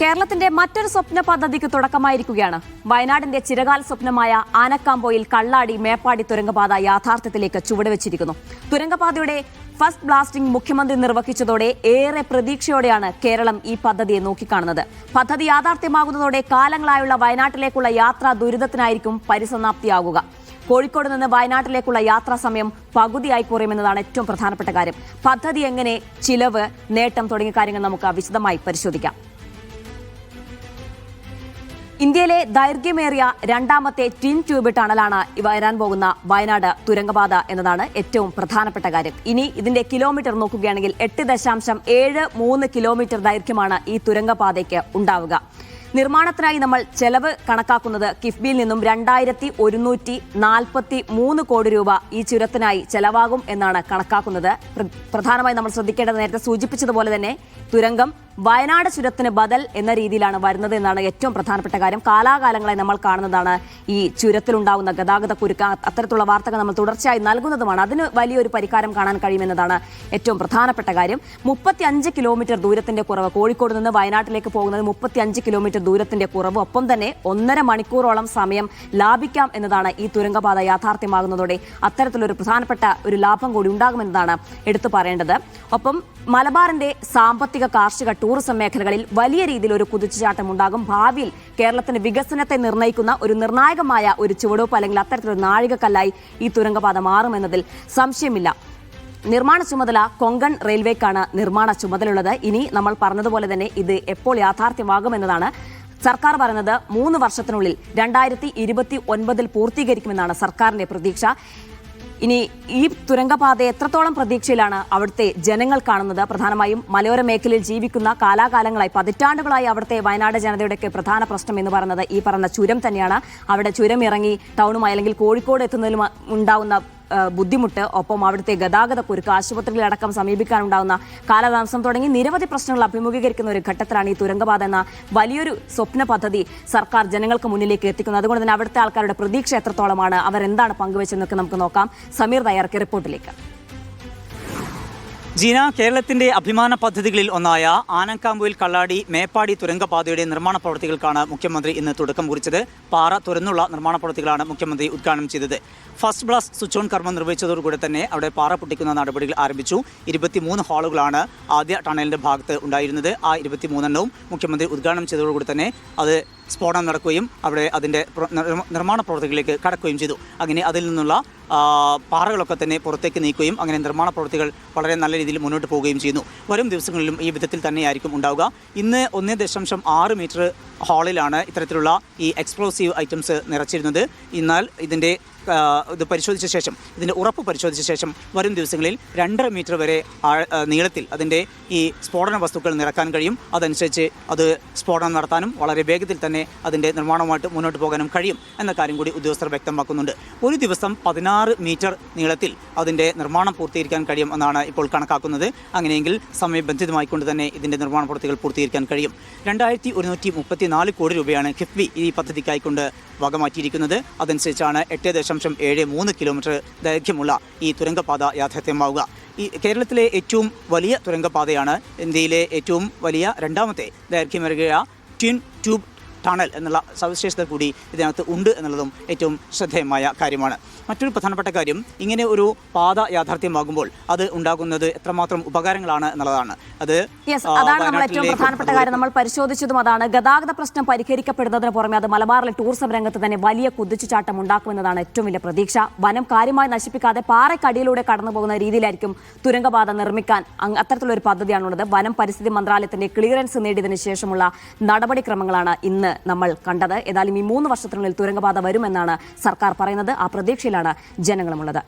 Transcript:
കേരളത്തിന്റെ മറ്റൊരു സ്വപ്ന പദ്ധതിക്ക് തുടക്കമായിരിക്കുകയാണ്. വയനാടിന്റെ ചിരകാല സ്വപ്നമായ ആനക്കാംപോയിൽ കള്ളാടി മേപ്പാടി തുരങ്കപാത യാഥാർത്ഥ്യത്തിലേക്ക് ചുവടുവെച്ചിരിക്കുന്നു. തുരങ്കപാതയുടെ ഫസ്റ്റ് ബ്ലാസ്റ്റിംഗ് മുഖ്യമന്ത്രി നിർവഹിച്ചതോടെ ഏറെ പ്രതീക്ഷയോടെയാണ് കേരളം ഈ പദ്ധതിയെ നോക്കിക്കാണുന്നത്. പദ്ധതി യാഥാർത്ഥ്യമാകുന്നതോടെ കാലങ്ങളായുള്ള വയനാട്ടിലേക്കുള്ള യാത്രാ ദുരിതത്തിനായിരിക്കും പരിസമാപ്തിയാകുക. കോഴിക്കോട് നിന്ന് വയനാട്ടിലേക്കുള്ള യാത്രാ സമയം പകുതിയായി കുറയുമെന്നതാണ് ഏറ്റവും പ്രധാനപ്പെട്ട കാര്യം. പദ്ധതി എങ്ങനെ, ചിലവ്, നേട്ടം തുടങ്ങിയ കാര്യങ്ങൾ നമുക്ക് വിശദമായി പരിശോധിക്കാം. ഇന്ത്യയിലെ ദൈർഘ്യമേറിയ രണ്ടാമത്തെ ട്വിൻ ട്യൂബ് ടണലാണ് വരാൻ പോകുന്ന വയനാട് തുരങ്കപാത എന്നതാണ് ഏറ്റവും പ്രധാനപ്പെട്ട കാര്യം. ഇനി ഇതിന്റെ കിലോമീറ്റർ നോക്കുകയാണെങ്കിൽ 8.73 കിലോമീറ്റർ ദൈർഘ്യമാണ് ഈ തുരങ്കപാതയ്ക്ക് ഉണ്ടാവുക. നിർമ്മാണത്തിനായി നമ്മൾ ചെലവ് കണക്കാക്കുന്നത് കിഫ്ബിയിൽ നിന്നും 2143 കോടി രൂപ ഈ ചുരത്തിനായി ചെലവാകും എന്നാണ് കണക്കാക്കുന്നത്. പ്രധാനമായി നമ്മൾ ശ്രദ്ധിക്കേണ്ടത്, നേരത്തെ സൂചിപ്പിച്ചതുപോലെ തന്നെ തുരങ്കം വയനാട് ചുരത്തിന് ബദൽ എന്ന രീതിയിലാണ് വരുന്നത് എന്നാണ് ഏറ്റവും പ്രധാനപ്പെട്ട കാര്യം. കാലാകാലങ്ങളായി നമ്മൾ കാണുന്നതാണ് ഈ ചുരത്തിലുണ്ടാകുന്ന ഗതാഗത കുരുക്ക്. അത്തരത്തിലുള്ള വാർത്തകൾ നമ്മൾ തുടർച്ചയായി നൽകുന്നതുമാണ്. അതിന് വലിയൊരു പരിഹാരം കാണാൻ കഴിയുമെന്നതാണ് ഏറ്റവും പ്രധാനപ്പെട്ട കാര്യം. 35 കിലോമീറ്റർ ദൂരത്തിന്റെ കുറവ്, കോഴിക്കോട് നിന്ന് വയനാട്ടിലേക്ക് പോകുന്നത് 35 കിലോമീറ്റർ ദൂരത്തിന്റെ കുറവ്, ഒപ്പം തന്നെ 1.5 മണിക്കൂറോളം സമയം ലാഭിക്കാം എന്നതാണ് ഈ തുരങ്കപാത യാഥാർത്ഥ്യമാകുന്നതോടെ അത്തരത്തിലൊരു പ്രധാനപ്പെട്ട ഒരു ലാഭം കൂടി ഉണ്ടാകുമെന്നതാണ് എടുത്തു പറയേണ്ടത്. ഒപ്പം മലബാറിന്റെ സാമ്പത്തിക, കാർഷിക, ടൂറിസം മേഖലകളിൽ വലിയ രീതിയിൽ ഒരു കുതിച്ചുചാട്ടം ഉണ്ടാകും. ഭാവിയിൽ കേരളത്തിന്റെ വികസനത്തെ നിർണ്ണയിക്കുന്ന ഒരു നിർണായകമായ ഒരു ചുവടുവെപ്പ് അല്ലെങ്കിൽ അത്തരത്തിലൊരു നാഴികക്കല്ലായി ഈ തുരങ്കപാത മാറുമെന്നതിൽ സംശയമില്ല. നിർമ്മാണ ചുമതല കൊങ്കൺ റെയിൽവേക്കാണ് നിർമ്മാണ ചുമതലയുള്ളത്. ഇനി നമ്മൾ പറഞ്ഞതുപോലെ തന്നെ ഇത് എപ്പോൾ യാഥാർത്ഥ്യമാകുമെന്നതാണ് സർക്കാർ പറയുന്നത്. 3 വർഷത്തിനുള്ളിൽ 2029 പൂർത്തീകരിക്കുമെന്നാണ് സർക്കാരിന്റെ പ്രതീക്ഷ. ഇനി ഈ തുരങ്കപാതയെ എത്രത്തോളം പ്രതീക്ഷയിലാണ് അവിടുത്തെ ജനങ്ങൾ കാണുന്നത്? പ്രധാനമായും മലയോര മേഖലയിൽ ജീവിക്കുന്ന കാലാകാലങ്ങളായി, പതിറ്റാണ്ടുകളായി അവിടുത്തെ വയനാട് ജനതയുടെയൊക്കെ പ്രധാന പ്രശ്നം എന്ന് പറയുന്നത് ഈ പറഞ്ഞ ചുരം തന്നെയാണ്. അവിടെ ചുരം ഇറങ്ങി ടൗണുമായി അല്ലെങ്കിൽ കോഴിക്കോട് എത്തുന്നതിലും ഉണ്ടാകുന്ന ബുദ്ധിമുട്ട്, ഒപ്പം അവിടുത്തെ ഗതാഗത കുരുക്ക്, ആശുപത്രികളടക്കം സമീപിക്കാനുണ്ടാകുന്ന കാലതാമസം തുടങ്ങി നിരവധി പ്രശ്നങ്ങൾ അഭിമുഖീകരിക്കുന്ന ഒരു ഘട്ടത്തിലാണ് ഈ തുരങ്കപാത എന്ന വലിയൊരു സ്വപ്ന പദ്ധതി സർക്കാർ ജനങ്ങൾക്ക് മുന്നിലേക്ക് എത്തിക്കുന്നത്. അതുകൊണ്ട് തന്നെ അവിടുത്തെ ആൾക്കാരുടെ പ്രതീക്ഷ എത്രത്തോളമാണ്, അവരെന്താണ് പങ്കുവച്ചതെന്നൊക്കെ നമുക്ക് നോക്കാം. സമീർ തയ്യാറാക്കിയ റിപ്പോർട്ടിലേക്ക്. ജീന, കേരളത്തിന്റെ അഭിമാന പദ്ധതികളിൽ ഒന്നായ ആനക്കാംപോയിൽ കള്ളാടി മേപ്പാടി തുരങ്കപാതയുടെ നിർമ്മാണ പ്രവൃത്തികൾക്കാണ് മുഖ്യമന്ത്രി ഇന്ന് തുടക്കം കുറിച്ചത്. പാറ തുറന്നുള്ള നിർമ്മാണ പ്രവൃത്തികളാണ് മുഖ്യമന്ത്രി ഉദ്ഘാടനം ചെയ്തത്. ഫസ്റ്റ് ബ്ലാസ്റ്റ് സ്വിച്ച് ഓൺ കർമ്മം നിർവഹിച്ചതോടുകൂടി തന്നെ അവിടെ പാറ പൊട്ടിക്കുന്ന നടപടികൾ ആരംഭിച്ചു. 23 ഹാളുകളാണ് ആദ്യ ടണലിന്റെ ഭാഗത്ത് ഉണ്ടായിരുന്നത്. ആ 23 മുഖ്യമന്ത്രി ഉദ്ഘാടനം ചെയ്തതോടുകൂടി തന്നെ അത് സ്ഫോടനം നടക്കുകയും അവിടെ അതിൻ്റെ നിർമ്മാണ പ്രവർത്തികളിലേക്ക് കടക്കുകയും ചെയ്തു. അങ്ങനെ അതിൽ നിന്നുള്ള പാറകളൊക്കെ തന്നെ പുറത്തേക്ക് നീക്കുകയും അങ്ങനെ നിർമ്മാണ പ്രവൃത്തികൾ വളരെ നല്ല രീതിയിൽ മുന്നോട്ട് പോവുകയും ചെയ്യുന്നു. വരും ദിവസങ്ങളിലും ഈ വിധത്തിൽ തന്നെയായിരിക്കും ഉണ്ടാവുക. ഇന്ന് 1.6 മീറ്റർ ഹാളിലാണ് ഇത്തരത്തിലുള്ള ഈ എക്സ്പ്ലോസീവ് ഐറ്റംസ് നിറച്ചിരുന്നത്. എന്നാൽ ഇതിൻ്റെ ഇത് പരിശോധിച്ച ശേഷം, ഇതിൻ്റെ ഉറപ്പ് പരിശോധിച്ച ശേഷം വരും ദിവസങ്ങളിൽ 2.5 മീറ്റർ വരെ നീളത്തിൽ അതിൻ്റെ ഈ സ്ഫോടന വസ്തുക്കൾ നിറക്കാൻ കഴിയും. അതനുസരിച്ച് അത് സ്ഫോടനം നടത്താനും വളരെ വേഗത്തിൽ തന്നെ അതിൻ്റെ നിർമ്മാണവുമായിട്ട് മുന്നോട്ട് പോകാനും കഴിയും എന്ന കാര്യം കൂടി ഉദ്യോഗസ്ഥർ വ്യക്തമാക്കുന്നുണ്ട്. ഒരു ദിവസം 16 മീറ്റർ നീളത്തിൽ അതിൻ്റെ നിർമ്മാണം പൂർത്തീകരിക്കാൻ കഴിയും എന്നാണ് ഇപ്പോൾ കണക്കാക്കുന്നത്. അങ്ങനെയെങ്കിൽ സമയബന്ധിതമായിക്കൊണ്ട് തന്നെ ഇതിൻ്റെ നിർമ്മാണ പ്രവൃത്തികൾ പൂർത്തീകരിക്കാൻ കഴിയും. 2134 കോടി രൂപയാണ് കിഫ്ബി ഈ പദ്ധതിക്കായിക്കൊണ്ട് വകമാറ്റിയിരിക്കുന്നത്. അതനുസരിച്ചാണ് 8.73 കിലോമീറ്റർ ദൈർഘ്യമുള്ള ഈ തുരങ്കപാത യാഥാർത്ഥ്യമാവുക. ഈ കേരളത്തിലെ ഏറ്റവും വലിയ തുരങ്കപാതയാണ്. ഇന്ത്യയിലെ ഏറ്റവും വലിയ രണ്ടാമത്തെ ദൈർഘ്യമേറിയ ട്വിൻ ട്യൂബ് ടണൽ എന്നുള്ള സവിശേഷത കൂടി ഇതിനകത്ത് ഉണ്ട് എന്നുള്ളതും ഏറ്റവും ശ്രദ്ധേയമായ കാര്യമാണ്. മറ്റൊരു പ്രധാനപ്പെട്ട കാര്യം, ഇങ്ങനെ ഒരു പാത യാഥാർത്ഥ്യമാകുമ്പോൾ അത് ഉണ്ടാകുന്നത് എത്രമാത്രം ഉപകാരങ്ങളാണ് എന്നുള്ളതാണ്. അതാണ് നമ്മൾ ഏറ്റവും പ്രധാനപ്പെട്ട കാര്യം നമ്മൾ പരിശോധിച്ചതും അതാണ്. ഗതാഗത പ്രശ്നം പരിഹരിക്കപ്പെടുന്നതിന് പുറമെ അത് മലബാറിലെ ടൂറിസം രംഗത്ത് തന്നെ വലിയ കുതിച്ചുചാട്ടം ഉണ്ടാക്കുമെന്നതാണ് ഏറ്റവും വലിയ പ്രതീക്ഷ. വനം കാര്യമായി നശിപ്പിക്കാതെ പാറക്കടിയിലൂടെ കടന്നു പോകുന്ന രീതിയിലായിരിക്കും തുരങ്കപാത നിർമ്മിക്കാൻ അത്തരത്തിലൊരു പദ്ധതിയാണുള്ളത്. വനം പരിസ്ഥിതി മന്ത്രാലയത്തിന്റെ ക്ലിയറൻസ് നേടിയതിനു ശേഷമുള്ള നടപടിക്രമങ്ങളാണ് ഇന്ന് നമ്മൾ കണ്ടത്. ഏതായാലും ഈ 3 വർഷത്തിനുള്ളിൽ തുരങ്കപാത വരുമെന്നാണ് സർക്കാർ പറയുന്നത്. ആ പ്രതീക്ഷയിലാണ് ജനങ്ങളുമുള്ളത്.